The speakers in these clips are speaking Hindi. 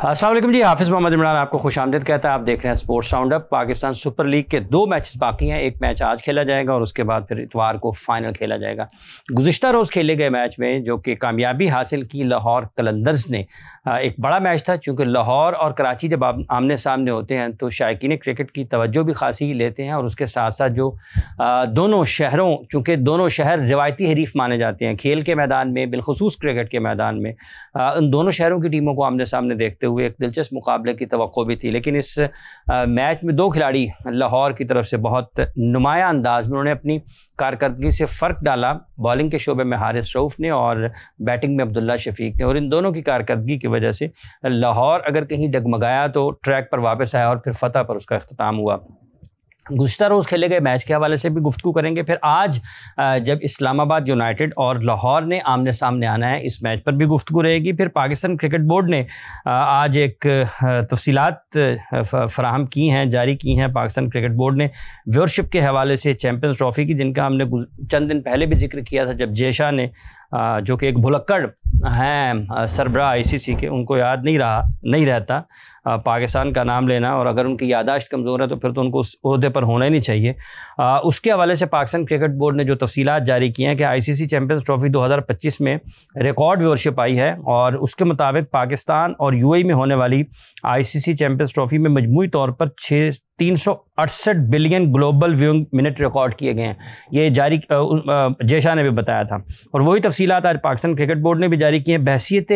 अस्सलाम वालेकुम जी, हाफिज़ मोहम्मद इमरान आपको खुशामदीद कहता है। आप देख रहे हैं sports round up. Pakistan super league के 2 मैचेस बाकी हैं। एक मैच आज खेला जाएगा और उसके बाद फिर इतवार को फाइनल खेला जाएगा। गुज़िश्ता रोज़ खेले गए मैच में जो कि कामयाबी हासिल की लाहौर कलंदर्स ने, एक बड़ा मैच था चूँकि लाहौर और कराची जब आमने सामने होते हैं तो शायकीन क्रिकेट की तवज्जो भी खासी लेते हैं और उसके साथ साथ जो दोनों शहरों, चूँकि दोनों शहर रिवायती हरीफ माने जाते हैं खेल के मैदान में, बिलखुसूस क्रिकेट के मैदान में, उन दोनों शहरों की टीमों को आमने सामने देखते हुए एक दिलचस्प मुकाबले की तवक्को भी थी। लेकिन इस मैच में 2 खिलाड़ी लाहौर की तरफ से बहुत नुमाया अंदाज में उन्होंने अपनी कारकर्दगी से फ़र्क डाला। बॉलिंग के शोबे में हारिस रऊफ़ ने और बैटिंग में अब्दुल्ला शफीक ने, और इन दोनों की कारकर्दगी की वजह से लाहौर अगर कहीं डगमगाया तो ट्रैक पर वापस आया और फिर फतह पर उसका अख्ताम हुआ। गुज़िश्ता रोज़ खेले गए मैच के हवाले से भी गुफ्तगू करेंगे। फिर आज जब इस्लामाबाद यूनाइटेड और लाहौर ने आमने सामने आना है, इस मैच पर भी गुफ्तगू रहेगी। फिर पाकिस्तान क्रिकेट बोर्ड ने आज एक तफसीलात फराहम की हैं, जारी की हैं पाकिस्तान क्रिकेट बोर्ड ने व्यूअरशिप के हवाले से चैम्पियंस ट्रॉफ़ी की, जिनका हमने चंद दिन पहले भी जिक्र किया था जब जेशा ने, जो कि एक भुलक्कड़ हैं सरबराह ICC के, उनको याद नहीं रहता पाकिस्तान का नाम लेना, और अगर उनकी यादाश्त कमज़ोर है तो फिर तो उनको उस ओहदे पर होना ही नहीं चाहिए। उसके हवाले से पाकिस्तान क्रिकेट बोर्ड ने जो तफसीलात जारी की हैं कि ICC चैम्पियंस ट्रॉफ़ी 2025 में रिकॉर्ड व्यूअरशिप आई है और उसके मुताबिक पाकिस्तान और UAE में होने वाली ICC चैम्पियंस ट्रॉफ़ी में मजमूई तौर पर 368 billion global viewing minute record किए गए हैं। ये जारी जेशा ने भी बताया था और वही तफसीलात आज पाकिस्तान क्रिकेट बोर्ड ने भी जारी की हैं। बहसीयत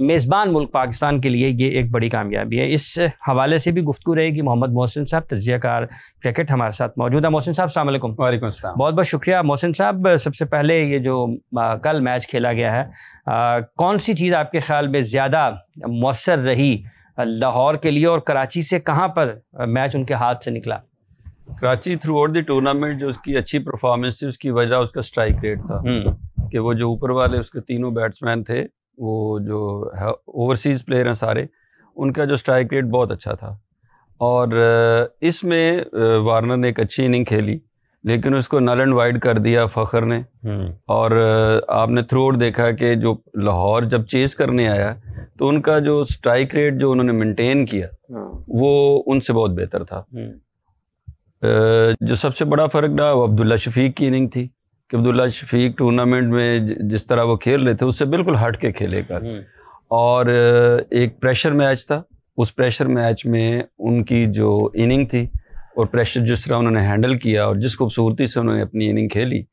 मेज़बान मुल्क पाकिस्तान के लिए ये एक बड़ी कामयाबी है। इस हवाले से भी गुफ्तगू रहेगी। मोहम्मद मोहसिन साहब, तज्ज़ियाकार क्रिकेट, हमारे साथ मौजूद है। मोहसिन साहब अस्सलाम वालेकुम। वालेकुम अस्सलाम। बहुत बहुत शुक्रिया। मोहसिन साहब, सबसे पहले ये जो कल मैच खेला गया है, कौन सी चीज़ आपके ख्याल में ज़्यादा मौसर रही लाहौर के लिए, और कराची से कहाँ पर मैच उनके हाथ से निकला? Karachi through out the tournament जो उसकी अच्छी परफॉर्मेंस थी, उसकी वजह उसका स्ट्राइक रेट था कि वो जो ऊपर वाले उसके तीनों बैट्समैन थे, वो जो ओवरसीज़ प्लेयर हैं सारे, उनका जो स्ट्राइक रेट बहुत अच्छा था। और इसमें वार्नर ने एक अच्छी इनिंग खेली लेकिन उसको नल एंड वाइड कर दिया फ़खर ने। और आपने थ्रू आउट देखा कि जो लाहौर जब चेस करने आया तो उनका जो स्ट्राइक रेट जो उन्होंने मेंटेन किया वो उनसे बहुत बेहतर था। जो सबसे बड़ा फ़र्क रहा वो अब्दुल्ला शफीक की इनिंग थी कि अब्दुल्ला शफीक टूर्नामेंट में जिस तरह वो खेल रहे थे उससे बिल्कुल हट के खेले कर। और एक प्रेशर मैच था, उस प्रेशर मैच में उनकी जो इनिंग थी और प्रेशर जिस तरह उन्होंने हैंडल किया और जिस खूबसूरती से उन्होंने अपनी इनिंग खेली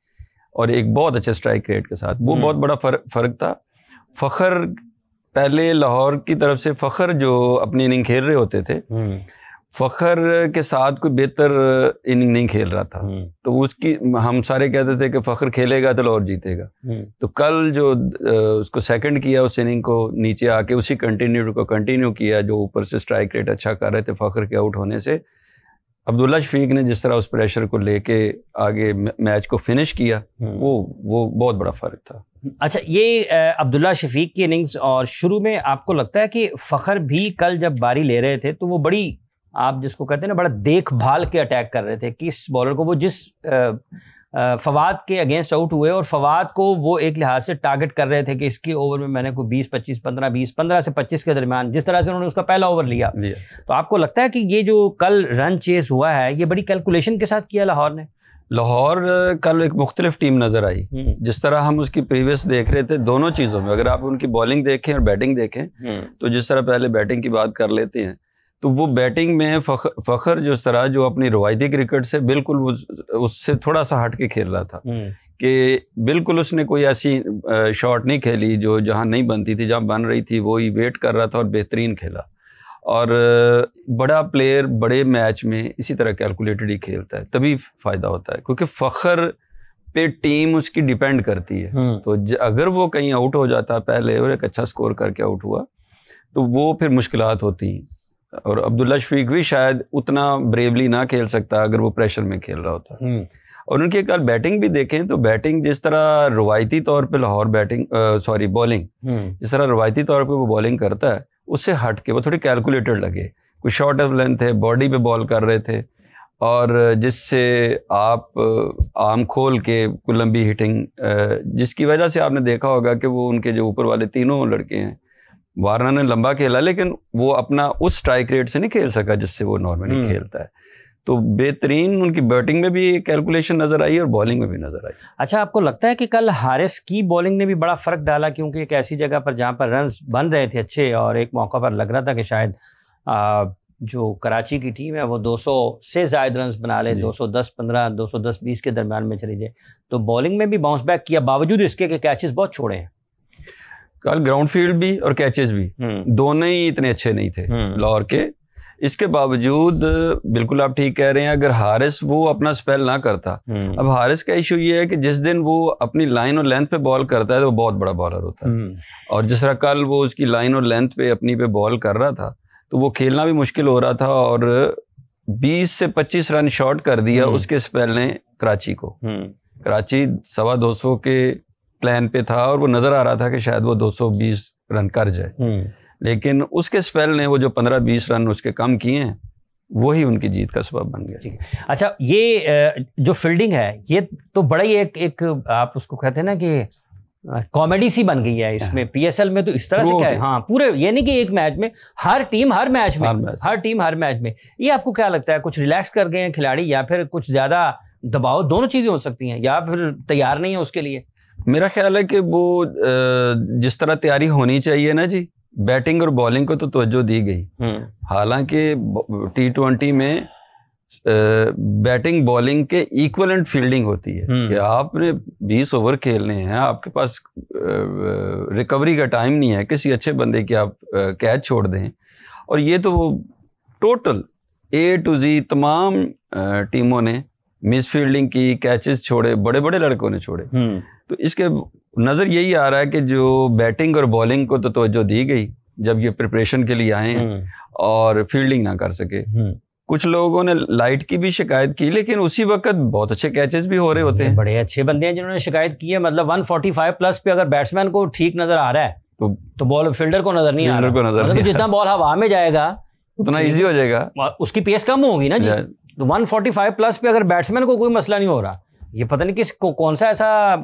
और एक बहुत अच्छे स्ट्राइक रेट के साथ, वो बहुत बड़ा फ़र्क था। फ़खर पहले लाहौर की तरफ से फ़खर जो अपनी इनिंग खेल रहे होते थे, फ़खर के साथ कोई बेहतर इनिंग नहीं खेल रहा था, तो उसकी हम सारे कहते थे कि फ़खर खेलेगा तो लाहौर जीतेगा। तो कल जो उसको सेकंड किया, उस इनिंग को नीचे आके उसी कंटिन्यू किया जो ऊपर से स्ट्राइक रेट अच्छा कर रहे थे फ़खर के आउट होने से। अब्दुल्ला शफीक ने जिस तरह उस प्रेशर को लेके आगे मैच को फिनिश किया, वो बहुत बड़ा फ़र्क था। अच्छा, ये अब्दुल्ला शफीक की इनिंग्स, और शुरू में आपको लगता है कि फ़खर भी कल जब बारी ले रहे थे तो वो बड़ी, आप जिसको कहते हैं ना, बड़ा देखभाल के अटैक कर रहे थे कि इस बॉलर को, वो जिस फवाद के अगेंस्ट आउट हुए और फवाद को वो एक लिहाज से टारगेट कर रहे थे कि इसके ओवर में मैंने कोई 20-25 15 से 25 के दरमियान, जिस तरह से उन्होंने उसका पहला ओवर लिया, तो आपको लगता है कि ये जो कल रन चेस हुआ है ये बड़ी कैलकुलेशन के साथ किया लाहौर ने? लाहौर कल एक मुख्तलिफ टीम नज़र आई। जिस तरह हम उसकी प्रीवियस देख रहे थे दोनों चीज़ों में, अगर आप उनकी बॉलिंग देखें और बैटिंग देखें तो जिस तरह पहले बैटिंग की बात कर लेते हैं, तो वो बैटिंग में फ़खर जिस तरह जो अपनी रवायती क्रिकेट से बिल्कुल उससे थोड़ा सा हट के खेल रहा था कि बिल्कुल उसने कोई ऐसी शॉट नहीं खेली जो जहाँ नहीं बनती थी, जहाँ बन रही थी वो ही वेट कर रहा था और बेहतरीन खेला। और बड़ा प्लेयर बड़े मैच में इसी तरह कैलकुलेटेड ही खेलता है, तभी फ़ायदा होता है, क्योंकि फ़खर पे टीम उसकी डिपेंड करती है। तो अगर वो कहीं आउट हो जाता पहले और एक अच्छा स्कोर करके आउट हुआ तो वो फिर मुश्किलात होती हैं। और अब्दुल्ला शफीक भी शायद उतना ब्रेवली ना खेल सकता अगर वो प्रेशर में खेल रहा होता। और उनकी कल बैटिंग भी देखें तो बैटिंग जिस तरह रवायती तौर पे लाहौर बॉलिंग जिस तरह रवायती तौर पे वो बॉलिंग करता है, उससे हट के वो थोड़ी कैलकुलेटेड लगे। कुछ शॉर्ट ऑफ लेंथ है, बॉडी पे बॉल कर रहे थे और जिससे आप आम खोल के कोई लंबी हिटिंग, जिसकी वजह से आपने देखा होगा कि वो उनके जो ऊपर वाले तीनों लड़के हैं वार्नर ने लंबा खेला लेकिन वो अपना उस स्ट्राइक रेट से नहीं खेल सका जिससे वो नॉर्मली खेलता है। तो बेहतरीन उनकी बैटिंग में भी कैलकुलेशन नजर आई और बॉलिंग में भी नजर आई। अच्छा, आपको लगता है कि कल हारिस की बॉलिंग ने भी बड़ा फर्क डाला, क्योंकि एक ऐसी जगह पर जहां पर रन्स बन रहे थे अच्छे, और एक मौका पर लग रहा था कि शायद जो कराची की टीम है वो 200 से ज़ायद रन्स बना ले, 210-15, 210-20 के दरम्यान में चली जाए, तो बॉलिंग में भी बाउंस बैक किया, बावजूद इसके कि कैचेस बहुत छोड़े हैं। कल ग्राउंड फील्ड भी और कैचेस भी दोनों ही इतने अच्छे नहीं थे लाहौर के। इसके बावजूद बिल्कुल आप ठीक कह रहे हैं, अगर हारिस वो अपना स्पेल ना करता, अब हारिस का इशू ये है कि जिस दिन वो अपनी लाइन और लेंथ पे बॉल करता है तो वो बहुत बड़ा बॉलर होता है, और जिस तरह कल वो उसकी लाइन और लेंथ पे अपनी पे बॉल कर रहा था तो वो खेलना भी मुश्किल हो रहा था, और 20 से 25 रन शॉर्ट कर दिया उसके स्पेल ने कराची को। कराची 225 के प्लान पे था और वो नजर आ रहा था कि शायद वो 220 रन कर जाए, लेकिन उसके स्पेल ने वो जो 15-20 रन उसके कम किए हैं वही उनकी जीत का सबब बन गया। ठीक है। अच्छा, ये जो फील्डिंग है ये तो बड़ा ही एक आप उसको कहते हैं ना कि कॉमेडी सी बन गई है इसमें। पीएसएल में तो इस तरह से क्या है, हाँ पूरे, ये नहीं कि एक मैच में, हर टीम हर मैच में। ये आपको क्या लगता है, कुछ रिलैक्स कर गए हैं खिलाड़ी, या फिर कुछ ज्यादा दबाव, दोनों चीजें हो सकती हैं, या फिर तैयार नहीं है उसके लिए? मेरा ख्याल है कि वो जिस तरह तैयारी होनी चाहिए ना जी, बैटिंग और बॉलिंग को तो तवज्जो दी गई। हालांकि T20 में बैटिंग बॉलिंग के इक्विवेलेंट फील्डिंग होती है कि आपने 20 ओवर खेलने हैं, आपके पास रिकवरी का टाइम नहीं है किसी अच्छे बंदे की आप कैच छोड़ दें, और ये तो वो टोटल A to Z तमाम टीमों ने मिस फील्डिंग की, कैचेस छोड़े, बड़े बड़े लड़कों ने छोड़े। तो इसके नज़र यही आ रहा है कि जो बैटिंग और बॉलिंग को तो तवज्जो दी गई जब ये प्रिपरेशन के लिए आए हैं और फील्डिंग ना कर सके। कुछ लोगों ने लाइट की भी शिकायत की, लेकिन उसी वक्त बहुत अच्छे कैचेस भी हो रहे होते हैं। बड़े अच्छे बंदे हैं जिन्होंने शिकायत की है, मतलब 145 प्लस पे अगर बैट्समैन को ठीक नजर आ रहा है तो बॉल फील्डर को नजर नहीं आ रहा, मतलब जितना बॉल हवा में जाएगा उतना ईजी हो जाएगा, उसकी पेस कम होगी ना जी। तो 145 प्लस पे अगर बैट्समैन को कोई मसला नहीं हो रहा, ये पता नहीं किस कौन सा ऐसा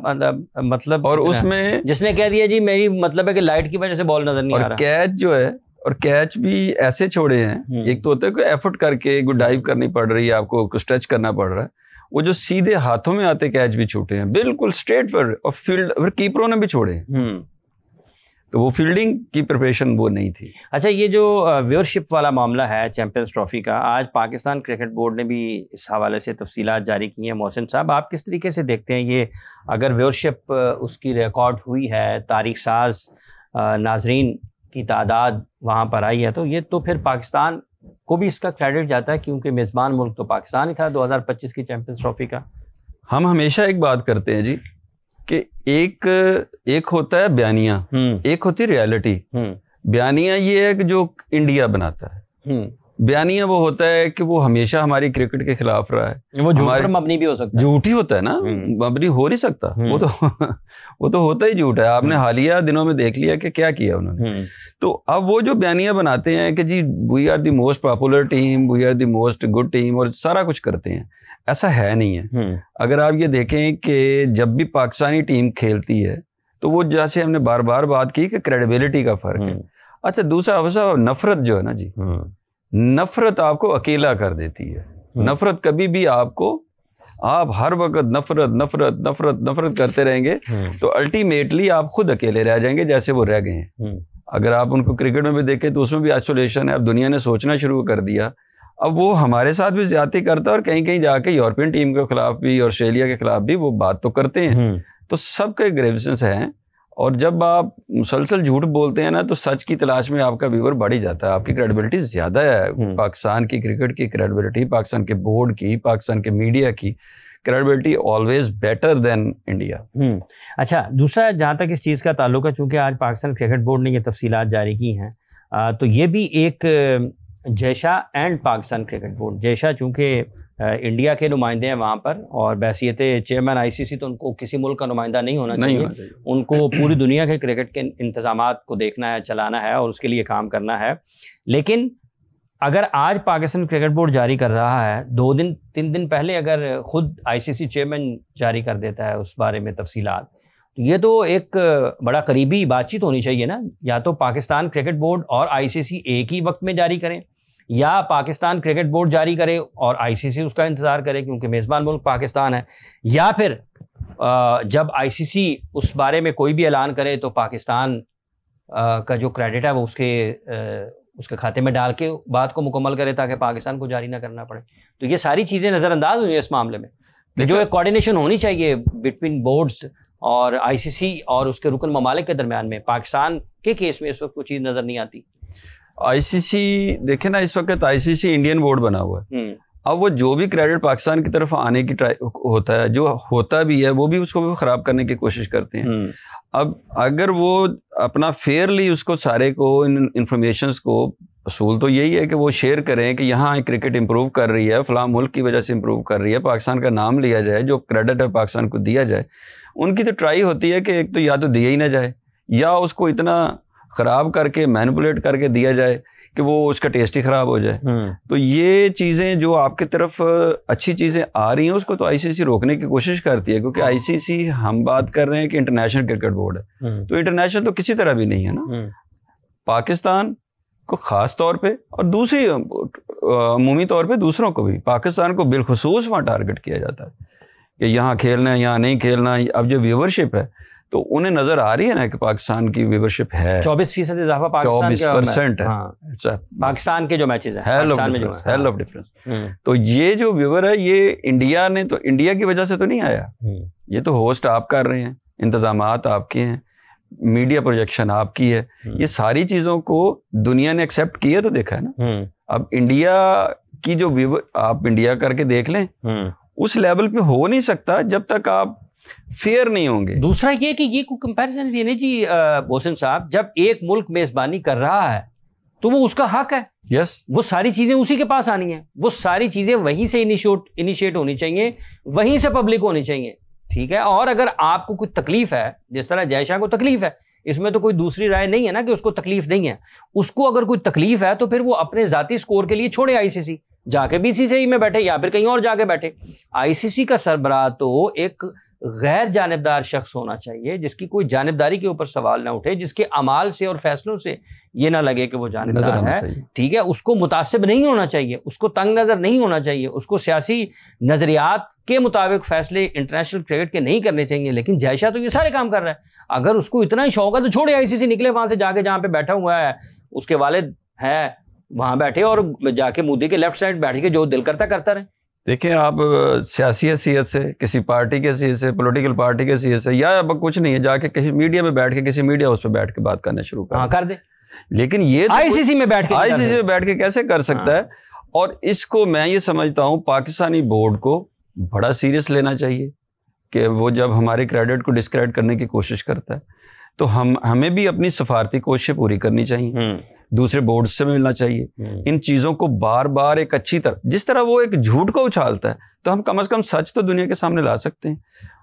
मतलब, और उसमें जिसने कह दिया जी मेरी मतलब है कि लाइट की वजह से बॉल नजर नहीं आ रहा। कैच जो है, और कैच भी ऐसे छोड़े हैं, एक तो होता है कोई एफर्ट करके कोई डाइव करनी पड़ रही है, आपको स्ट्रेच करना पड़ रहा है, वो जो सीधे हाथों में आते कैच भी छूटे हैं बिल्कुल स्ट्रेट पर, और फील्ड कीपरों ने भी छोड़े हैं। तो वो फील्डिंग की प्रिपरेशन वो नहीं थी। अच्छा, ये जो व्यूअरशिप वाला मामला है चैंपियंस ट्रॉफी का, आज पाकिस्तान क्रिकेट बोर्ड ने भी इस हवाले से तफसीलात जारी की हैं। मोहसिन साहब, आप किस तरीके से देखते हैं ये, अगर व्यूअरशिप उसकी रिकॉर्ड हुई है, तारीख साज नाजरीन की तादाद वहाँ पर आई है, तो ये तो फिर पाकिस्तान को भी इसका क्रेडिट जाता है, क्योंकि मेज़बान मुल्क तो पाकिस्तान ही था 2025 की चैंपियंस ट्रॉफी का। हम हमेशा एक बात करते हैं जी कि एक होता है बयानिया, एक होती है रियलिटी। बयानिया ये है कि जो इंडिया बनाता है, बयानिया वो होता है कि वो हमेशा हमारी क्रिकेट के खिलाफ रहा है, वो झूठ पर मबनी भी हो सकता है, झूठ ही होता है ना, मबनी हो नहीं सकता, वो तो होता ही झूठ है। आपने हालिया दिनों में देख लिया कि क्या किया उन्होंने। तो अब वो जो बयानिया बनाते हैं कि जी we are the most popular team, we are the most good team, और सारा कुछ करते हैं, ऐसा है नहीं है। अगर आप ये देखें कि जब भी पाकिस्तानी टीम खेलती है तो वो, जैसे हमने बार बार बात की कि क्रेडिबिलिटी का फर्क है। अच्छा, दूसरा अवसर नफरत जो है ना जी, नफरत आपको अकेला कर देती है। नफरत कभी भी आपको, आप हर वक्त नफरत नफरत नफरत नफरत करते रहेंगे तो अल्टीमेटली आप खुद अकेले रह जाएंगे, जैसे वो रह गए हैं। अगर आप उनको क्रिकेट में भी देखें तो उसमें भी आइसोलेशन है। अब दुनिया ने सोचना शुरू कर दिया, अब वो हमारे साथ भी ज्यादती करता है, और कहीं कहीं जाके यूरोपियन टीम के खिलाफ भी, ऑस्ट्रेलिया के खिलाफ भी वो बात तो करते हैं। तो सबके ग्रेविएशंस हैं, और जब आप मुसलसल झूठ बोलते हैं ना तो सच की तलाश में आपका व्यूअर बढ़ ही जाता है, आपकी क्रेडिबिलिटी ज्यादा है। पाकिस्तान की क्रिकेट की क्रेडिबिलिटी, पाकिस्तान के बोर्ड की, पाकिस्तान के मीडिया की credibility always better than India. अच्छा, दूसरा जहाँ तक इस चीज़ का ताल्लुक है, चूँकि आज पाकिस्तान क्रिकेट बोर्ड ने ये तफसीलात जारी की हैं, तो ये भी एक Jay Shah and Pakistan cricket board, Jay Shah चूँकि इंडिया के नुमाइंदे हैं वहाँ पर, और बैसियत चेयरमैन आईसीसी, तो उनको किसी मुल्क का नुमाइंदा नहीं होना चाहिए। उनको पूरी दुनिया के क्रिकेट के इंतजामात को देखना है, चलाना है, और उसके लिए काम करना है। लेकिन अगर आज पाकिस्तान क्रिकेट बोर्ड जारी कर रहा है, 2-3 दिन पहले अगर खुद आईसीसी चेयरमैन जारी कर देता है उस बारे में तफसीलात, तो ये तो एक बड़ा करीबी बातचीत होनी चाहिए ना, या तो पाकिस्तान क्रिकेट बोर्ड और आईसीसी एक ही वक्त में जारी करें, या पाकिस्तान क्रिकेट बोर्ड जारी करे और आईसीसी उसका इंतज़ार करे क्योंकि मेज़बान मुल्क पाकिस्तान है, या फिर जब आईसीसी उस बारे में कोई भी ऐलान करे तो पाकिस्तान का जो क्रेडिट है वो उसके खाते में डाल के बात को मुकम्मल करे ताकि पाकिस्तान को जारी ना करना पड़े। तो ये सारी चीज़ें नज़रअंदाज हुई हैं इस मामले में। जो एक कोऑर्डिनेशन होनी चाहिए बिटवीन बोर्ड्स और आईसीसी और उसके रुकन ममालिक के दरमियान में, पाकिस्तान के केस में इस वक्त कोई चीज़ नज़र नहीं आती। आईसीसी देखे ना, इस वक्त आईसीसी इंडियन बोर्ड बना हुआ है। अब वो जो भी क्रेडिट पाकिस्तान की तरफ आने की ट्राई होता है, जो होता भी है, वो भी उसको भी ख़राब करने की कोशिश करते हैं। अब अगर वो अपना फेयरली उसको सारे को इन इंफॉर्मेशंस को, असूल तो यही है कि वो शेयर करें कि यहाँ क्रिकेट इंप्रूव कर रही है, फलां मुल्क की वजह से इंप्रूव कर रही है, पाकिस्तान का नाम लिया जाए, जो क्रेडिट है पाकिस्तान को दिया जाए। उनकी तो ट्राई होती है कि एक तो या तो दिया ही ना जाए, या उसको इतना ख़राब करके मैनिपुलेट करके दिया जाए कि वो उसका टेस्ट ही ख़राब हो जाए। तो ये चीज़ें जो आपकी तरफ अच्छी चीज़ें आ रही हैं उसको तो आईसीसी रोकने की कोशिश करती है, क्योंकि आईसीसी हम बात कर रहे हैं कि इंटरनेशनल क्रिकेट बोर्ड है, तो इंटरनेशनल तो किसी तरह भी नहीं है ना। पाकिस्तान को ख़ास तौर पे और दूसरी अमूमी तौर पे दूसरों को भी, पाकिस्तान को बिलखुसूस वहाँ टारगेट किया जाता है कि यहाँ खेलना है, यहाँ नहीं खेलना। अब जो व्यूवरशिप है तो उन्हें नजर आ रही है ना कि पाकिस्तान की व्यूवरशिप है 24% इजाफा पाकिस्तान 24% है। हाँ, पाकिस्तान के जो मैचेस हैं, हेल ऑफ डिफरेंस। तो ये जो व्यूवर है ये इंडिया ने, तो इंडिया की वजह से तो नहीं आया, ये तो होस्ट आप कर रहे हैं, इंतजामात आपके हैं, मीडिया प्रोजेक्शन आपकी है, ये सारी चीजों को दुनिया ने एक्सेप्ट किया तो देखा है ना। अब इंडिया की जो व्यूवर, आप इंडिया करके देख लें, उस लेवल पे हो नहीं सकता जब तक आप फेयर नहीं होंगे। दूसरा ये कि ये कोई कंपैरिजन ये नहीं जी मोहसिन साहब, जब एक मुल्क मेजबानी कर रहा है तो वो उसका हक है। यस, वो सारी चीजें उसी के पास आनी है, वो सारी चीजें वहीं से इनिशिएट होनी चाहिए, वहीं से पब्लिक होनी चाहिए, ठीक है। और अगर आपको कुछ तकलीफ है, जिस तरह जय शाह को तकलीफ है, इसमें तो कोई दूसरी राय नहीं है ना कि उसको तकलीफ नहीं है, उसको अगर कोई तकलीफ है तो फिर वो अपने जाती स्कोर के लिए छोड़े आईसीसी, जाके बीसीसीआई में बैठे या फिर कहीं और जाके बैठे। आईसीसी का सरबराह तो एक गैर जानिबदार शख्स होना चाहिए, जिसकी कोई जानिबदारी के ऊपर सवाल ना उठे, जिसके अमाल से और फैसलों से ये ना लगे कि वो जानिबदार है, ठीक है। उसको मुतासिब नहीं होना चाहिए, उसको तंग नज़र नहीं होना चाहिए, उसको सियासी नज़रियात के मुताबिक फैसले इंटरनेशनल क्रिकेट के नहीं करने चाहिए। लेकिन जय शाह तो ये सारे काम कर रहा है, अगर उसको इतना ही शौक है तो छोड़े आईसीसी, निकले वहां से, जाके जहाँ पे बैठा हुआ है उसके वालिद है वहां बैठे और जाके मोदी के लेफ्ट साइड बैठ के जो दिल करता रहे। देखिए, आप सियासी हैसियत से, किसी पार्टी के हैसियत से, पॉलिटिकल पार्टी के हैसियत से, या अब कुछ नहीं है, जाके किसी मीडिया में बैठ के, किसी मीडिया हाउस पे बैठ के बात करना शुरू कर दे। लेकिन ये आईसीसी में बैठ के कैसे कर सकता है? और इसको मैं ये समझता हूँ पाकिस्तानी बोर्ड को बड़ा सीरियस लेना चाहिए कि वो जब हमारे क्रेडिट को डिस्क्रेडिट करने की कोशिश करता है तो हमें भी अपनी सफारती कोशिशें पूरी करनी चाहिए, दूसरे बोर्ड से मिलना चाहिए। इन चीज़ों को बार बार एक अच्छी तरह, जिस तरह वो एक झूठ को उछालता है तो हम कम से कम सच तो दुनिया के सामने ला सकते हैं।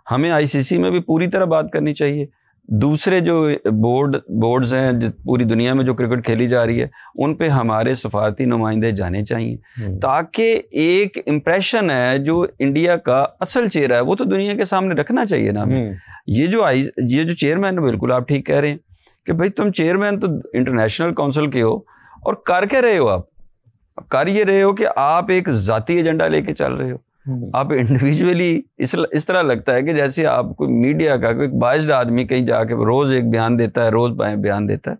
हमें आईसीसी में भी पूरी तरह बात करनी चाहिए, दूसरे जो बोर्ड्स हैं पूरी दुनिया में जो क्रिकेट खेली जा रही है उन पे हमारे सफारती नुमाइंदे जाने चाहिए, ताकि एक इम्प्रेशन है जो इंडिया का असल चेहरा है वो तो दुनिया के सामने रखना चाहिए ना। ये जो चेयरमैन है, बिल्कुल आप ठीक कह रहे हैं कि भाई तुम चेयरमैन तो इंटरनेशनल काउंसिल के हो और कर क्या रहे हो? आप कर ये रहे हो कि आप एक जाती एजेंडा लेके चल रहे हो, आप इंडिविजुअली इस तरह लगता है कि जैसे आप कोई मीडिया का कोई बाइज्ड आदमी कहीं जाके रोज एक बयान देता है, रोज बयान देता है,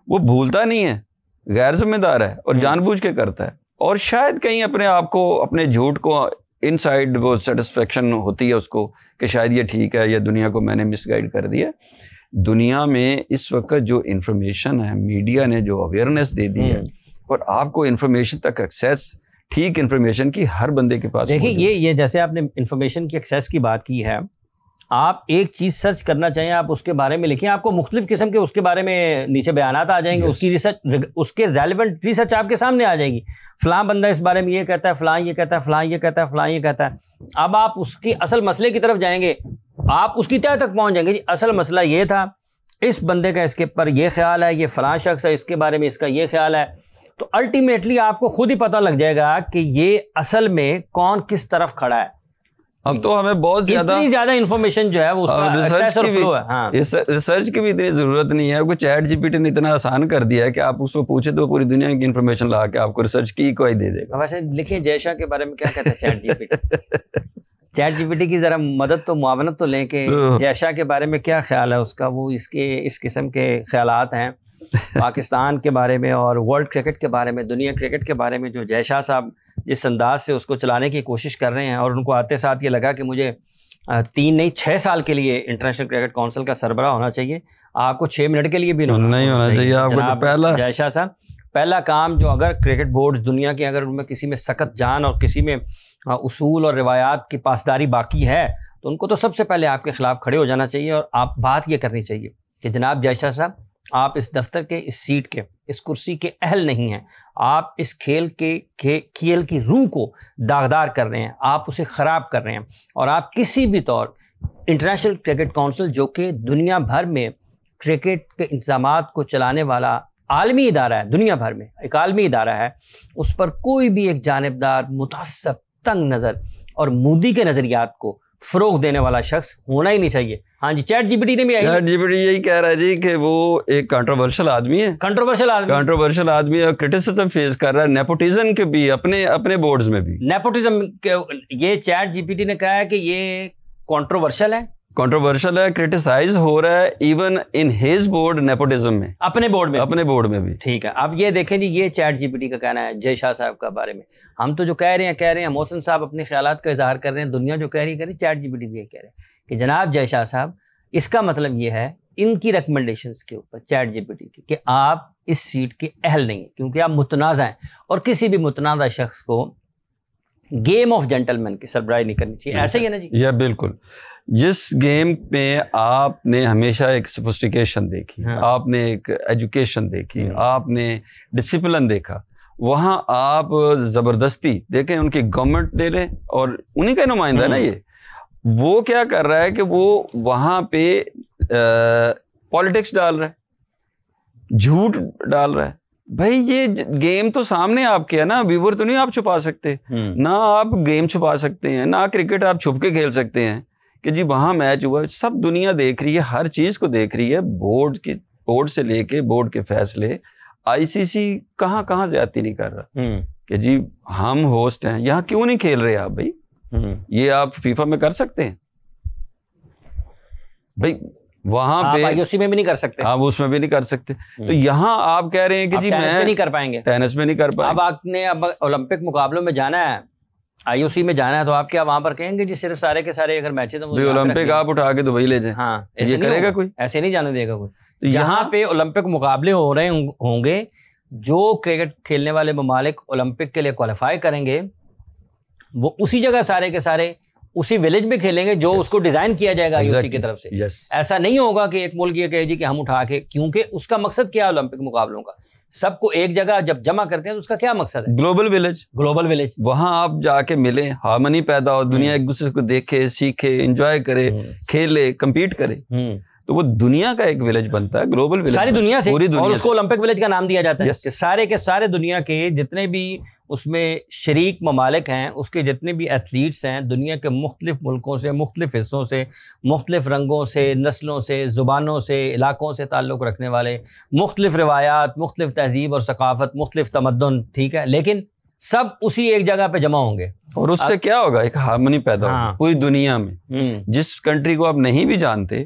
वो भूलता नहीं है, गैर जिम्मेदार है और जानबूझ के करता है, और शायद कहीं अपने आप को, अपने झूठ को इनसाइड वो सेटिस्फेक्शन होती है उसको कि शायद ये ठीक है या दुनिया को मैंने मिसगाइड कर दिया। दुनिया में इस वक्त जो इंफॉर्मेशन है, मीडिया ने जो अवेयरनेस दे दी है और आपको इंफॉर्मेशन तक एक्सेस, ठीक इंफॉर्मेशन की हर बंदे के पास। देखिए ये जैसे आपने इंफॉर्मेशन की एक्सेस की बात की है, आप एक चीज़ सर्च करना चाहिए, आप उसके बारे में लिखिए, आपको मुख्तलिफ किस्म के उसके बारे में नीचे बयानात आ जाएंगे, उसकी रिसर्च, उसके रेलिवेंट रिसर्च आपके सामने आ जाएगी। फ़लाँ बंदा इस बारे में ये कहता है, फ़लाँ ये कहता है, फ़लाँ ये कहता है, फ़लाँ ये कहता है। अब आप उसकी असल मसले की तरफ जाएंगे, आप उसकी तह तक पहुँच जाएंगे। जी असल मसला ये था, इस बंदे का इसके पर ये ख्याल है, ये फ़लाँ शख्स है, इसके बारे में इसका ये ख्याल है। तो अल्टीमेटली आपको खुद ही पता लग जाएगा कि ये असल में कौन किस तरफ खड़ा है। अब तो हमें बहुत ज्यादा इन्फॉर्मेशन जो है वो रिसर्च की भी इतनी जरूरत नहीं है। कोई चैट जीपीटी ने इतना आसान कर दिया है कि आप उसको पूछे तो पूरी दुनिया की इन्फॉर्मेशन ला के आपको रिसर्च की कोई दे देगा। वैसे लिखिए जयशाह के बारे में क्या कहता है चैट जीपीटी? चैट जीपीटी की जरा मदद तो मुआवनत तो लें कि जयशाह के बारे में क्या ख्याल है उसका, वो इस किस्म के ख्यालात हैं पाकिस्तान के बारे में और वर्ल्ड क्रिकेट के बारे में, दुनिया क्रिकेट के बारे में, जो जयशाह साहब जिस अंदाज से उसको चलाने की कोशिश कर रहे हैं। और उनको आते साथ ये लगा कि मुझे 3 नहीं 6 साल के लिए इंटरनेशनल क्रिकेट काउंसिल का सरबराह होना चाहिए, आपको 6 मिनट के लिए भी नहीं होना चाहिए आपको। तो पहला जयशाह साहब, पहला काम जो अगर क्रिकेट बोर्ड दुनिया के अगर उनमें किसी में सख्त जान और किसी में उसूल और रिवायात की पासदारी बाकी है तो उनको तो सबसे पहले आपके खिलाफ खड़े हो जाना चाहिए। और आप बात ये करनी चाहिए कि जनाब जयशाह साहब, आप इस दफ्तर के, इस सीट के, इस कुर्सी के अहल नहीं हैं। आप इस खेल की रूह को दागदार कर रहे हैं, आप उसे ख़राब कर रहे हैं। और आप किसी भी तौर इंटरनेशनल क्रिकेट काउंसिल जो कि दुनिया भर में क्रिकेट के इंतजामात को चलाने वाला आलमी इदारा है, दुनिया भर में एक आलमी इदारा है, उस पर कोई भी एक जानिबदार, मुतअस्सब, तंग नज़र और मोदी के नज़रियात को फ़रोग देने वाला शख्स होना ही नहीं चाहिए। हाँ जी, चैट जीपीटी ने भी यही कह रहा है जी कि वो एक कंट्रोवर्शियल आदमी है, कंट्रोवर्शियल आदमी है, क्रिटिसिज्म फेस कर रहा है, नेपोटिज्म के भी, अपने बोर्ड्स में भी नेपोटिज्म के। ये चैट जीपीटी ने कहा है कि ये कंट्रोवर्शियल है, क्रिटिसाइज हो रहा है even in his board, nepotism में, अपने बोर्ड में भी। ठीक है, अब ये देखें जी, ये चैट जीपीटी का कहना है जयशाह साहब का बारे में। हम तो जो कह रहे हैं मोहसिन साहब अपने ख्यालात का इजहार कर रहे हैं, दुनिया जो कह रही है, चैट जीपीटी भी ये कह रहे हैं कि जनाब जयशाह साहब, इसका मतलब ये है इनकी रिकमेंडेशंस के ऊपर चैट जीपीटी की कि आप इस सीट के अहल नहीं है, क्योंकि आप मुतनाज़ा हैं और किसी भी मुतनाज़ा शख्स को गेम ऑफ जेंटलमैन की सरबराही नहीं करनी चाहिए। ऐसा ही है ना जी? यह बिल्कुल। जिस गेम में आपने हमेशा एक सोफिस्टिकेशन देखी, आपने एक एजुकेशन देखी, आपने डिसिप्लिन देखा, वहाँ आप ज़बरदस्ती देखें, उनकी गवर्नमेंट ले लें और उन्हीं का नुमाइंदा है ना ये, वो क्या कर रहा है कि वो वहाँ पे पॉलिटिक्स डाल रहा है, झूठ डाल रहा है। भाई ये गेम तो सामने आपके है ना, व्यूवर तो नहीं आप छुपा सकते, ना आप गेम छुपा सकते हैं, ना क्रिकेट आप छुप के खेल सकते हैं कि जी वहाँ मैच हुआ, सब दुनिया देख रही है, हर चीज़ को देख रही है, बोर्ड से लेके बोर्ड के फैसले। आईसीसी कहाँ ज्यादती नहीं कर रहा कि जी हम होस्ट हैं, यहाँ क्यों नहीं खेल रहे आप भाई? ये आप फीफा में कर सकते हैं भाई, वहां पे आईओसी में भी नहीं कर सकते, हाँ उसमें भी नहीं कर सकते। तो यहाँ आप कह रहे हैं कि जी मैं नहीं कर पाएंगे, टेनिस में नहीं कर पाएंगे। अब आपने ओलंपिक मुकाबलों में जाना है, आईओसी में जाना है, तो आप क्या वहां पर कहेंगे जी सिर्फ सारे के सारे अगर मैचेस तो ओलंपिक आप उठा के दुबई ले जाए? हाँ, ये करेगा कोई? ऐसे नहीं जाने देगा कोई। तो यहाँ पे ओलंपिक मुकाबले हो रहे होंगे, जो क्रिकेट खेलने वाले ममालिक ओलंपिक के लिए क्वालिफाई करेंगे वो उसी जगह सारे के सारे उसी विलेज में खेलेंगे जो उसको डिजाइन किया जाएगा आईओसी की तरफ से। ऐसा नहीं होगा कि एक मुल्क ये कहे जी कि हम उठा के, क्योंकि उसका मकसद क्या है ओलंपिक मुकाबलों का, सबको एक जगह जब जमा करते हैं तो उसका क्या मकसद है? Global village. वहां आप जाके मिले, हार्मनी पैदा हो, दुनिया एक दूसरे को देखे, सीखे, एंजॉय करे, खेले, कम्पीट करे, तो वो दुनिया का एक विलेज बनता है, ग्लोबल विलेज, सारी दुनिया से, पूरी दुनिया, और उसको ओलंपिक विलेज का नाम दिया जाता है। कि सारे के सारे दुनिया के जितने भी उसमें शरीक ममालिक हैं, उसके जितने भी एथलीट्स हैं, दुनिया के मुख्तलिफ मुल्कों से, मुख्तलिफ हिस्सों से, मुख्तलिफ रंगों से, नस्लों से, ज़ुबानों से, इलाकों से ताल्लुक़ रखने वाले, मुख्तलिफ रिवायात, मुख्तलिफ तहजीब और सकाफ़त, मुख्तलिफ तमद्दुन, ठीक है, लेकिन सब उसी एक जगह पे जमा होंगे और उससे क्या होगा? एक हार्मनी पैदा होगा पूरी दुनिया में। जिस कंट्री को आप नहीं भी जानते,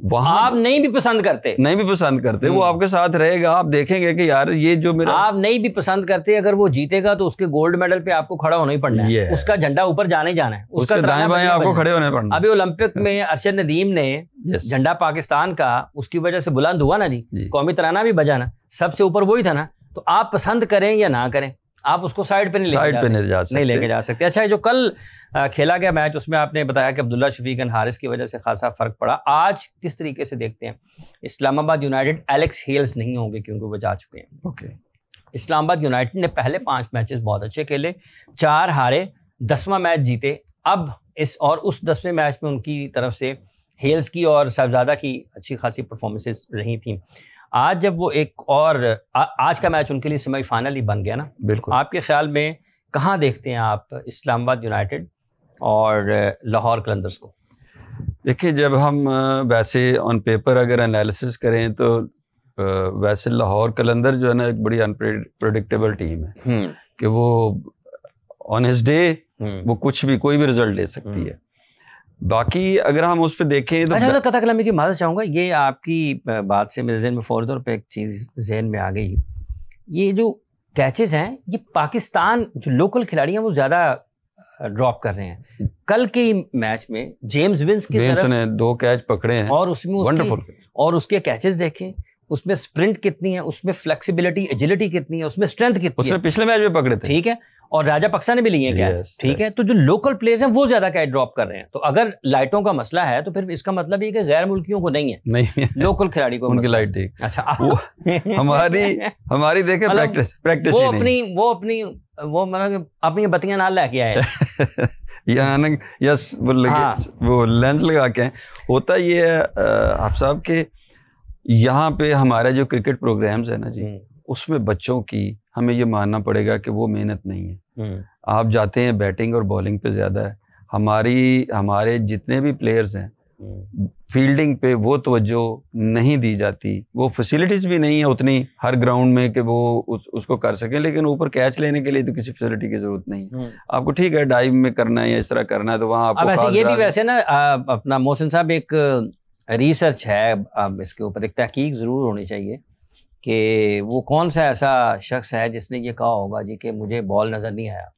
वहां आप नहीं भी पसंद करते, वो आपके साथ रहेगा। आप देखेंगे कि यार ये जो मेरा, आप नहीं भी पसंद करते, अगर वो जीतेगा तो उसके गोल्ड मेडल पे आपको खड़ा होना ही पड़ना है, उसका झंडा ऊपर जाना ही जाना है, उसका दाएं बाएं आपको खड़े होने पड़ना। अभी ओलंपिक में अरशद नदीम ने झंडा पाकिस्तान का उसकी वजह से बुलंद हुआ ना जी, कौमी तराना भी बजा ना, सबसे ऊपर वही था ना। तो आप पसंद करें या ना करें, आप उसको साइड पे नहीं लेके जा सकते। अच्छा, जो कल खेला गया मैच, उसमें आपने बताया कि अब्दुल्ला शफीक एंड हारिस की वजह से खासा फर्क पड़ा। आज किस तरीके से देखते हैं? इस्लामाबाद यूनाइटेड, एलेक्स हेल्स नहीं होंगे क्योंकि वो जा चुके हैं। ओके। इस्लामाबाद यूनाइटेड ने पहले 5 मैचेस बहुत अच्छे खेले, 4 हारे, 10वां मैच जीते। अब इस और उस 10वें मैच में उनकी तरफ से हेल्स की और साहबजादा की अच्छी खासी परफॉर्मेंसेस रही थी। आज जब वो एक और आज का मैच उनके लिए सेमीफाइनल ही बन गया ना, बिल्कुल। आपके ख्याल में कहाँ देखते हैं आप इस्लामाबाद यूनाइटेड और लाहौर कलंदर्स को? देखिए, जब हम वैसे ऑन पेपर अगर एनालिसिस करें तो वैसे लाहौर कलंदर जो है ना एक बड़ी अनप्रेडिक्टेबल टीम है कि वो ऑन हिज डे वो कुछ भी कोई भी रिजल्ट दे सकती है। बाकी अगर हम उस पर देखें तो अच्छा, कथा कलामी की माजरत चाहूँगा, ये आपकी बात से मेरे जहन में फौरी तौर पे एक चीज़ जहन में आ गई। ये जो कैचेस हैं ये पाकिस्तान जो लोकल खिलाड़ी हैं वो ज़्यादा ड्रॉप कर रहे हैं। कल के मैच में जेम्स विंस ने 2 कैच पकड़े हैं और उसमें वंडरफुल, और उसके कैचेस देखें, उसमें स्प्रिंट कितनी है, उसमें फ्लेक्सिबिलिटी एजिलिटी कितनी है, उसमें स्ट्रेंथ कितनी उसने है। पिछले मैच में पकड़े थे, ठीक है, और राजा पक्सा ने भी लिए कैच, ठीक है। तो जो लोकल प्लेयर्स हैं वो ज्यादा कैच ड्रॉप कर रहे हैं। तो अगर लाइटों का मसला है तो फिर इसका मतलब ये कि गैर मुल्कियों को नहीं है, लोकल खिलाड़ी को उनकी लाइट ठीक। अच्छा, हमारी देखे प्रैक्टिस वो मतलब अपनी बत्तियां ना लेके आए यस वो लेंस लगा के। होता ये है आप साहब के यहाँ पे हमारे जो क्रिकेट प्रोग्राम्स है ना जी, उसमें बच्चों की हमें ये मानना पड़ेगा कि वो मेहनत नहीं है। आप जाते हैं बैटिंग और बॉलिंग पे ज़्यादा है। हमारे जितने भी प्लेयर्स हैं फील्डिंग पे वो तवज्जो नहीं दी जाती, वो फैसिलिटीज़ भी नहीं है उतनी हर ग्राउंड में कि वो उसको कर सकें। लेकिन ऊपर कैच लेने के लिए तो किसी फैसिलिटी की ज़रूरत नहीं है। आपको ठीक है डाइव में करना है या इस तरह करना है तो वहाँ आपको वैसे ये भी वैसे ना अपना मोहसिन साहब एक रिसर्च है, अब इसके ऊपर एक तहकीक ज़रूर होनी चाहिए कि वो कौन सा ऐसा शख्स है जिसने ये कहा होगा जी कि मुझे बॉल नज़र नहीं आया।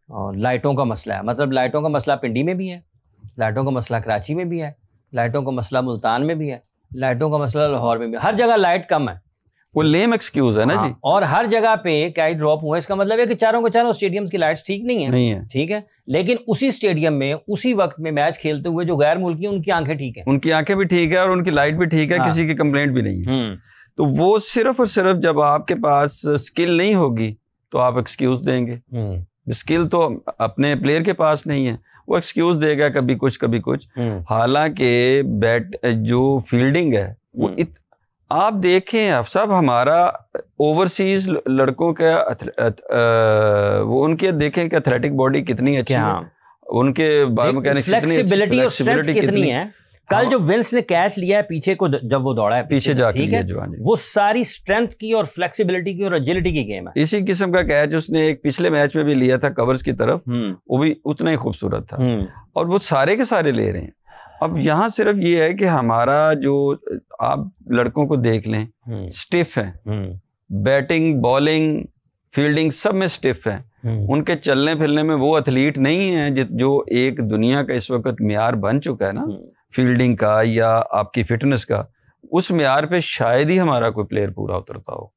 और लाइटों का मसला है, मतलब लाइटों का मसला पिंडी में भी है, लाइटों का मसला कराची में भी है, लाइटों का मसला मुल्तान में भी है, लाइटों का मसला लाहौर में भी है। हर जगह लाइट कम है, वो लेम एक्सक्यूज है ना जी। और हर जगह पे कैच ड्रॉप हुआ, इसका मतलब है कि चारों के चारों स्टेडियम्स की लाइट्स ठीक नहीं है, ठीक है। लेकिन उसी स्टेडियम में उसी वक्त में मैच खेलते हुए जो गैर मुल्की उनकी आंखें ठीक है, उनकी आंखें भी ठीक है और उनकी लाइट भी ठीक है, किसी की कंप्लेंट भी नहीं है। तो वो सिर्फ और सिर्फ जब आपके पास स्किल नहीं होगी तो आप एक्सक्यूज देंगे। स्किल तो अपने प्लेयर के पास नहीं है, वो एक्सक्यूज देगा कभी कुछ हालांकि जो फील्डिंग है वो आप देखें आप सब हमारा ओवरसीज लड़कों का वो उनके देखें कि एथलेटिक बॉडी कितनी अच्छी है, उनके बायोमैकेनिक्स फ्लेक्सिबिलिटी और स्ट्रेंथ कितनी है। कल जो विंस ने कैच लिया है पीछे को, जब वो दौड़ा है पीछे जाके, ठीक है, वो सारी स्ट्रेंथ की और फ्लेक्सिबिलिटी की और एजिलिटी की गेम है। इसी किस्म का कैच उसने एक पिछले मैच में भी लिया था कवर्स की तरफ, वो भी उतना ही खूबसूरत था और वो सारे के सारे ले रहे हैं। अब यहाँ सिर्फ ये है कि हमारा जो आप लड़कों को देख लें स्टिफ है, बैटिंग बॉलिंग फील्डिंग सब में स्टिफ है। उनके चलने फिरने में वो एथलीट नहीं है जो एक दुनिया का इस वक्त मियार बन चुका है ना फील्डिंग का या आपकी फिटनेस का, उस मियार पे शायद ही हमारा कोई प्लेयर पूरा उतरता हो।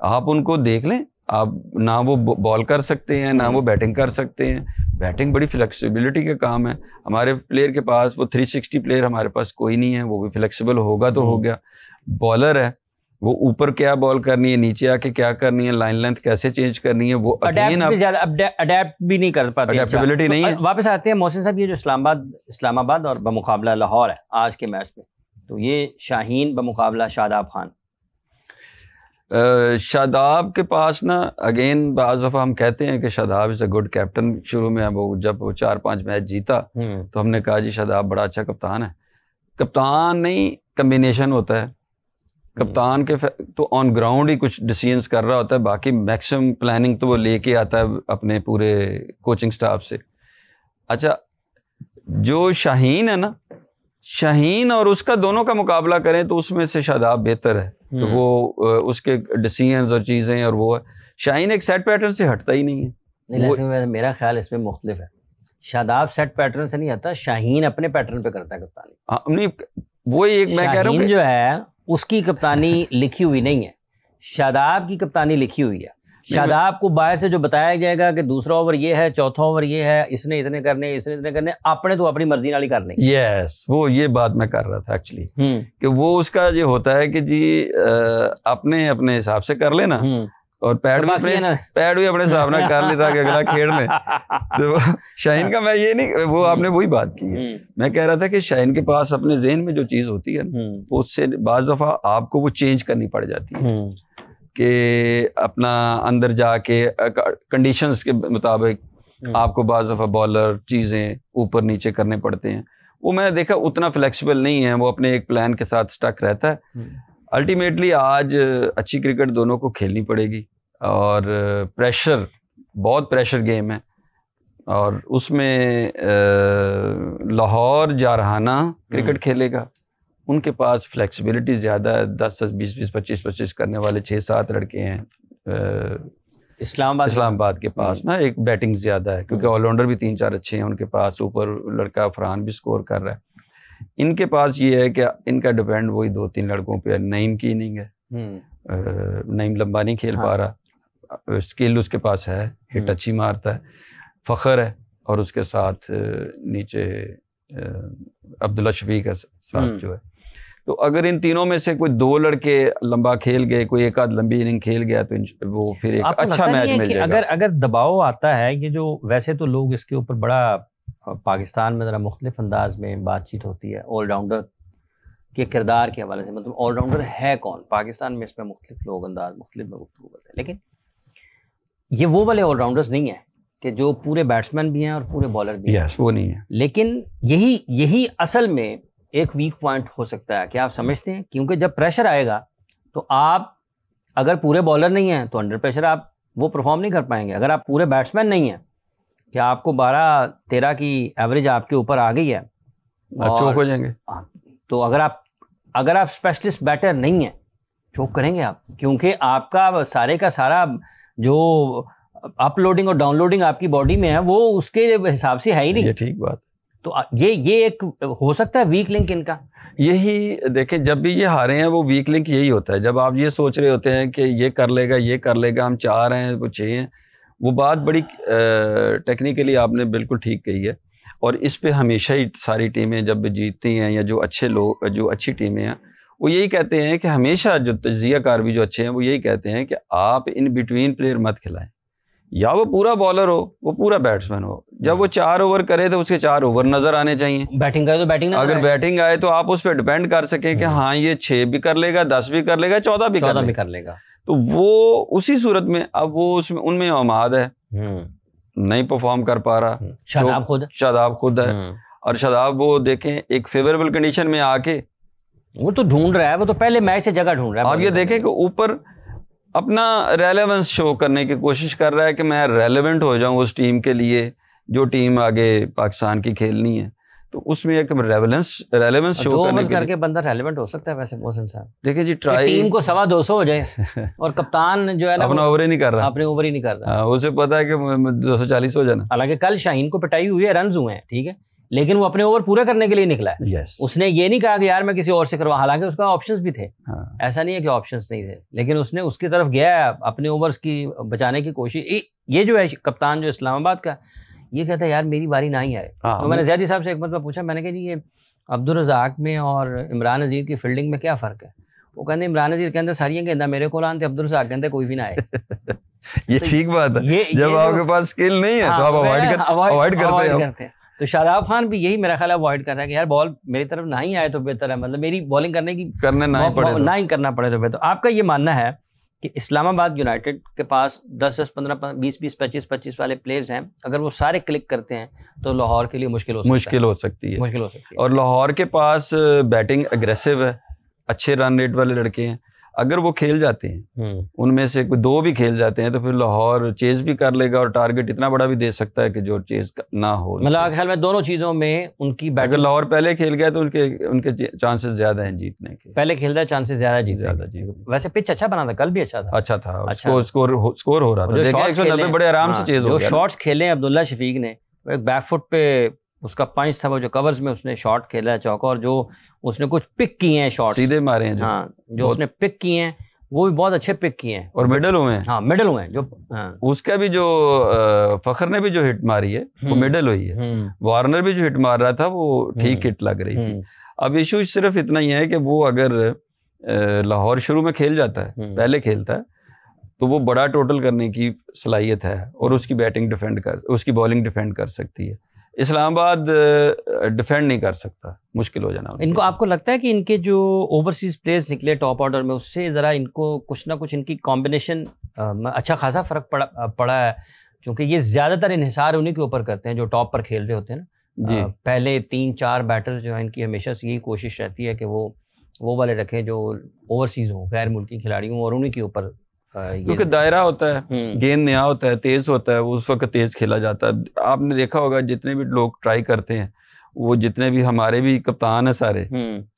आप उनको देख लें, आप ना वो बॉल कर सकते हैं ना वो बैटिंग कर सकते हैं। बैटिंग बड़ी फ्लेक्सिबिलिटी का काम है, हमारे प्लेयर के पास वो 360 प्लेयर हमारे पास कोई नहीं है, वो भी फ्लेक्सिबल होगा तो हो गया। बॉलर है, वो ऊपर क्या बॉल करनी है, नीचे आके क्या करनी है, लाइन लेंथ कैसे चेंज करनी है, वो अडेप्ट भी नहीं कर पाते, अडेप्टेबिलिटी नहीं है। वापस आते हैं मोहसिन साहब, ये जो इस्लामाबाद और बमुकाबला लाहौर है आज के मैच में, तो ये शाहीन बमुकाबला शादाब खान। शादाब के पास ना अगेन बाज़ दफ़ा हम कहते हैं कि Shadab is a good captain. शुरू में वो जब वो 4-5 मैच जीता तो हमने कहा जी शादाब बड़ा अच्छा कप्तान है। कप्तान नहीं, कम्बिनेशन होता है कप्तान के, तो ऑन ग्राउंड ही कुछ डिसीजंस कर रहा होता है, बाकी मैक्सिमम प्लानिंग तो वो लेके आता है अपने पूरे कोचिंग स्टाफ से। अच्छा, जो शाहीन है ना, शाहीन और उसका दोनों का मुकाबला करें तो उसमें से शादाब बेहतर है, तो वो उसके डिसीजंस और चीज़ें और वो शाहीन एक सेट पैटर्न से हटता ही नहीं है। मेरा ख्याल इसमें मुख्तलिफ है, शादाब सेट पैटर्न से नहीं हटता, शाहीन अपने पैटर्न पे करता है कप्तानी। वो एक मैं कह रहा हूँ जो है उसकी कप्तानी लिखी हुई नहीं है, शादाब की कप्तानी लिखी हुई है। शादाब को बाहर से जो बताया जाएगा कि दूसरा ओवर ये है, चौथा ओवर ये है, इसने इतने करने, इसने इतने करने, आपने तो अपनी मर्जी नाली करनी। यस, वो ये बात मैं कर रहा था एक्चुअली कि वो उसका जो होता है कि जी अपने अपने हिसाब से कर लेना और पैड भी अपने हिसाब से कर लेता कि अगला खेल में। तो शाहीन का मैं ये नहीं, वो आपने वही बात की है। मैं कह रहा था कि शाहीन के पास अपने ज़हन में जो चीज़ होती है उससे बाज़ दफ़ा आपको वो चेंज करनी पड़ जाती है कि अपना अंदर जाके कंडीशंस के मुताबिक आपको बाज़ दफ़ा बॉलर चीज़ें ऊपर नीचे करने पड़ते हैं, वो मैंने देखा उतना फ्लेक्सिबल नहीं है, वो अपने एक प्लान के साथ स्टक रहता है। अल्टीमेटली आज अच्छी क्रिकेट दोनों को खेलनी पड़ेगी और प्रेशर, बहुत प्रेशर गेम है और उसमें लाहौर जारहाना क्रिकेट खेलेगा, उनके पास फ्लेक्सिबिलिटी ज़्यादा है, 10-10, 20-20, 25-25 करने वाले 6-7 लड़के हैं इस्लामाबाद के पास ना, एक बैटिंग ज़्यादा है क्योंकि ऑलराउंडर भी 3-4 अच्छे हैं उनके पास, ऊपर लड़का फरहान भी स्कोर कर रहा है। इनके पास ये है कि इनका डिपेंड वही 2-3 लड़कों पे, नईम की इनिंग है, नईम लंबा नहीं खेल पा रहा, स्किल उसके पास है, हिट अच्छी मारता है, फ़खर है और उसके साथ नीचे अब्दुल्ला शफीक है साथ जो है। तो अगर इन तीनों में से कोई 2 लड़के लंबा खेल गए, कोई एक आध लंबी इनिंग खेल गया तो वो फिर एक अच्छा मैच मिल जाएगा। अगर दबाव आता है, ये जो वैसे तो लोग इसके ऊपर बड़ा, पाकिस्तान में ज़रा मुख्तलिफ अंदाज में बातचीत होती है ऑलराउंडर के किरदार के हवाले से, मतलब ऑलराउंडर है कौन पाकिस्तान में, इसमें मुख्तलिफ लोग अंदाज मुख्तलिफ में गुफ्तगू करते हैं, लेकिन ये वो वाले ऑलराउंडर्स नहीं है कि जो पूरे बैट्समैन भी हैं और पूरे बॉलर भी हैं, वो नहीं है। लेकिन यही असल में एक वीक पॉइंट हो सकता है, क्या आप समझते हैं? क्योंकि जब प्रेशर आएगा तो आप अगर पूरे बॉलर नहीं हैं तो अंडर प्रेशर आप वो परफॉर्म नहीं कर पाएंगे। अगर आप पूरे बैट्समैन नहीं हैं, क्या आपको 12-13 की एवरेज आपके ऊपर आ गई है, चौक हो जाएंगे, तो अगर आप स्पेशलिस्ट बैटर नहीं हैं, चौक करेंगे आप, क्योंकि आपका सारे का सारा जो अपलोडिंग और डाउनलोडिंग आपकी बॉडी में है वो उसके हिसाब से है ही नहीं। ये ठीक बात। तो ये एक हो सकता है वीक लिंक इनका। यही देखें, जब भी ये हारे हैं वो वीक लिंक यही होता है, जब आप ये सोच रहे होते हैं कि ये कर लेगा, हम 4 हैं वो 6 हैं, वो बात बड़ी टेक्निकली आपने बिल्कुल ठीक कही है। और इस पे हमेशा ही सारी टीमें जब जीतती हैं या जो अच्छी टीमें हैं वो यही कहते हैं कि हमेशा जो तज्जियाकार भी जो अच्छे हैं वो यही कहते हैं कि आप इन बिटवीन प्लेयर मत खिलाएं, या वो पूरा बॉलर हो वो पूरा बैट्समैन हो, जब वो 4 ओवर करे तो उसके 4 ओवर नजर आने चाहिए। बैटिंग करे तो बैटिंग ना, अगर बैटिंग आए तो आप उस पर डिपेंड कर सकें कि हाँ ये 6 भी कर लेगा, 10 भी कर लेगा, 14 भी कर लेगा। तो वो उसी सूरत में अब वो उसमें उनमें उम्मीद है, नहीं परफॉर्म कर पा रहा, शादाब खुद है। और शादाब वो देखें एक फेवरेबल कंडीशन में आके वो तो ढूंढ रहा है, वो तो पहले मैच से जगह ढूंढ रहा है। आप ये देखें कि ऊपर अपना रेलेवेंस शो करने की कोशिश कर रहा है कि मैं रेलेवेंट हो जाऊं उस टीम के लिए जो टीम आगे पाकिस्तान की खेलनी है, तो उसमें एक रेलेवेंस शो करके बंदा रेलेवेंट हो सकता है। वैसे मोहसिन साहब देखिए जी, ट्राई टीम को 225 हो जाए और कप्तान जो है ना अपना ओवर ही नहीं कर रहा, अपने ओवर ही नहीं कर रहा, उसे पता है कि 240 हो जाना। हालांकि कल शाहीन को पिटाई हुई है, रन हुए हैं, ठीक है, लेकिन वो अपने ओवर पूरे करने के लिए निकला है। उसने ये नहीं कहा कि यार मैं किसी और से करवा, हालांकि उसका ऑप्शंस भी थे, ऐसा नहीं है कि ऑप्शंस नहीं थे, लेकिन उसने उसकी तरफ गया, अपने ओवर्स की बचाने की कोशिश। ये जो है कप्तान जो इस्लामाबाद का, ये कहता है यार मेरी बारी ना ही आए। तो मैंने ज़ैदी साहब से एक मतलब पूछा, मैंने कहा जी ये अब्दुल रज़ाक में और इमरान नज़ीर की फील्डिंग में क्या फ़र्क है? वो कहते इमरान नज़ीर कहते सारियाँ गेंदा मेरे को लान थे, अब्दुल रज़ाक कहते कोई भी ना आए। ये ठीक बात है, जब आपके पास स्किल नहीं है तो आप अवॉइड करते हैं। तो शादाब खान भी यही मेरा ख्याल अवॉइड कर रहा है कि यार बॉल मेरी तरफ ना ही आए तो बेहतर है, मतलब मेरी बॉलिंग ना ही करना पड़े तो बेहतर। आपका ये मानना है कि इस्लामाबाद यूनाइटेड के पास 10-10, 15, 20-20, 25-25 वाले प्लेयर्स हैं, अगर वो सारे क्लिक करते हैं तो लाहौर के लिए मुश्किल हो सकती है। और लाहौर के पास बैटिंग एग्रेसिव है, अच्छे रन रेट वाले लड़के हैं, अगर वो खेल जाते हैं उनमें से कोई 2 भी खेल जाते हैं तो फिर लाहौर चेज भी कर लेगा और टारगेट इतना बड़ा भी दे सकता है कि जो चेज ना हो। मतलब ख्याल में दोनों चीजों में उनकी अगर लाहौर पहले खेल गया तो उनके चांसेस ज्यादा हैं जीतने के, पहले खेलता है चांसेस ज्यादा जी। वैसे पिच अच्छा बना था, कल भी अच्छा था। स्कोर हो रहा था, देखिए 190 बड़े आराम से चेज हो गया। शॉट्स खेले अब्दुल्ला शफीक ने, एक बैकफुट पे उसका पंच था, वो जो कवर्स में उसने शॉट खेला है चौका, और जो उसने कुछ पिक किए हैं शॉट सीधे मारे हैं, हाँ जो उसने पिक किए हैं वो भी बहुत अच्छे पिक किए हैं और मिडल हुए हैं। हाँ मिडल हुए हैं जो उसका भी जो फखर ने भी जो हिट मारी है वो मिडल हुई है, वार्नर भी जो हिट मार रहा था वो ठीक हिट लग रही थी। अब इशू सिर्फ इतना ही है कि वो अगर लाहौर शुरू में खेल जाता है, पहले खेलता है, तो वो बड़ा टोटल करने की सलाहियत है और उसकी बॉलिंग डिफेंड कर सकती है। इस्लामाबाद डिफेंड नहीं कर सकता, मुश्किल हो जाना इनको। आपको लगता है कि इनके जो ओवरसीज प्लेयर्स निकले टॉप ऑर्डर में, उससे ज़रा इनको कुछ ना कुछ इनकी कॉम्बिनेशन अच्छा खासा फ़र्क पड़ा है? क्योंकि ये ज्यादातर इन्हिसार उन्हीं के ऊपर करते हैं जो टॉप पर खेल रहे होते हैं ना। पहले 3-4 बैटर्स जो है इनकी हमेशा से यही कोशिश रहती है कि वो वाले रखें जो ओवरसीज हों, गैर मुल्की खिलाड़ी हों, और उन्हीं के ऊपर क्योंकि दायरा होता है, गेंद नया होता है, तेज होता है, उस वक्त तेज खेला जाता है। आपने देखा होगा जितने भी लोग ट्राई करते हैं, वो जितने भी हमारे भी कप्तान है सारे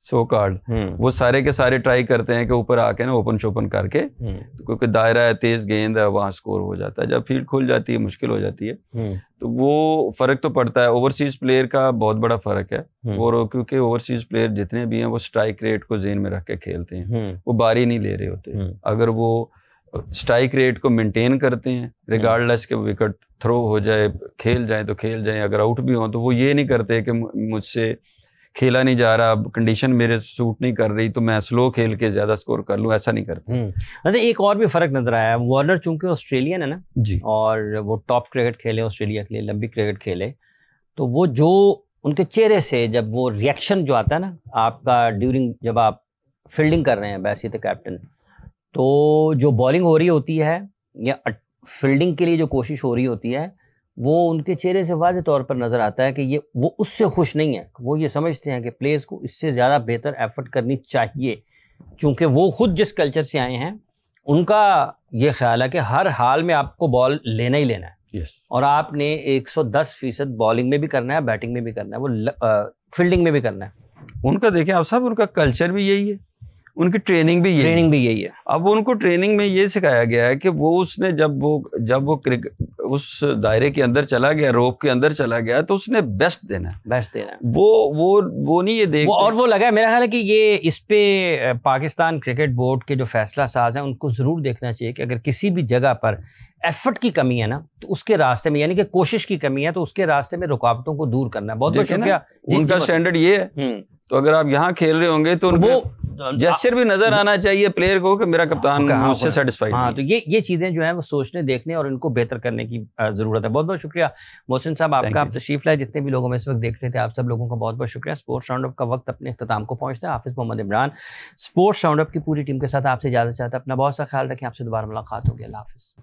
सो कार्ड, वो सारे के सारे ट्राई करते हैं कि ऊपर आके ना ओपन शोपन करके, क्योंकि दायरा है, तेज गेंद है, वहाँ स्कोर हो जाता है। जब फील्ड खुल जाती है मुश्किल हो जाती है, तो वो फर्क तो पड़ता है। ओवरसीज प्लेयर का बहुत बड़ा फर्क है, और क्योंकि ओवरसीज प्लेयर जितने भी हैं वो स्ट्राइक रेट को ज़हन में रख के खेलते हैं, वो बारी नहीं ले रहे होते। अगर वो स्ट्राइक रेट को मेंटेन करते हैं, रिगार्डलेस के विकेट थ्रो हो जाए, खेल जाए तो खेल जाए, अगर आउट भी हो तो वो ये नहीं करते कि मुझसे खेला नहीं जा रहा, कंडीशन मेरे सूट नहीं कर रही तो मैं स्लो खेल के ज्यादा स्कोर कर लूं, ऐसा नहीं करते। अच्छा, एक और भी फर्क नजर आया, वार्नर चूंकि ऑस्ट्रेलियन है ना जी, और वो टॉप क्रिकेट खेले ऑस्ट्रेलिया के लिए, लंबी क्रिकेट खेले, तो वो जो उनके चेहरे से जब वो रिएक्शन जो आता है ना आपका ड्यूरिंग, जब आप फील्डिंग कर रहे हैं बैसी द कैप्टन, तो जो बॉलिंग हो रही होती है या फील्डिंग के लिए जो कोशिश हो रही होती है, वो उनके चेहरे से वाज़ेह तौर पर नज़र आता है कि ये वो उससे खुश नहीं है। वो ये समझते हैं कि प्लेयर्स को इससे ज़्यादा बेहतर एफर्ट करनी चाहिए, क्योंकि वो खुद जिस कल्चर से आए हैं उनका ये ख्याल है कि हर हाल में आपको बॉल लेना ही लेना है। yes. और आपने 110% बॉलिंग में भी करना है, बैटिंग में भी करना है, वो फील्डिंग में भी करना है। उनका देखें आप साहब, उनका कल्चर भी यही है, उनकी ट्रेनिंग भी यही है। अब उनको ट्रेनिंग में ये सिखाया गया है कि वो उसने जब वो उस दायरे के अंदर चला गया, रोप के अंदर चला गया, तो उसने बेस्ट देना है। वो नहीं ये देख और वो लगा है, मेरा ख्याल है कि ये इस पे पाकिस्तान क्रिकेट बोर्ड के जो फैसला साज हैं उनको जरूर देखना चाहिए कि अगर किसी भी जगह पर एफर्ट की कमी है ना, तो उसके रास्ते में, यानी कि कोशिश की कमी है, तो उसके रास्ते में रुकावटों को दूर करना है। बहुत बहुत शुक्रिया। उनका स्टैंडर्ड ये है, तो अगर आप यहाँ खेल रहे होंगे तो वो जेस्चर भी नजर आना चाहिए प्लेयर को कि मेरा कप्तान मुझसे सेटिस्फाइड है। तो ये चीजें जो है वो सोचने, देखने और इनको बेहतर करने की जरूरत है। बहुत बहुत शुक्रिया मोहसिन साहब आपका, आप तशरीफ लाए। जितने भी लोग हमें इस वक्त देख रहे थे, आप सब लोगों का बहुत बहुत शुक्रिया। स्पोर्ट्स राउंड अप का वक्त अपने इख्तिताम को पहुंचता है। Hafiz Mohammad Imran sports round up की पूरी टीम के साथ आपसे इजाजत चाहता है। अपना बहुत सा ख्याल रखें, आपसे दोबारा मुलाकात होगी। अल्लाह हाफिज।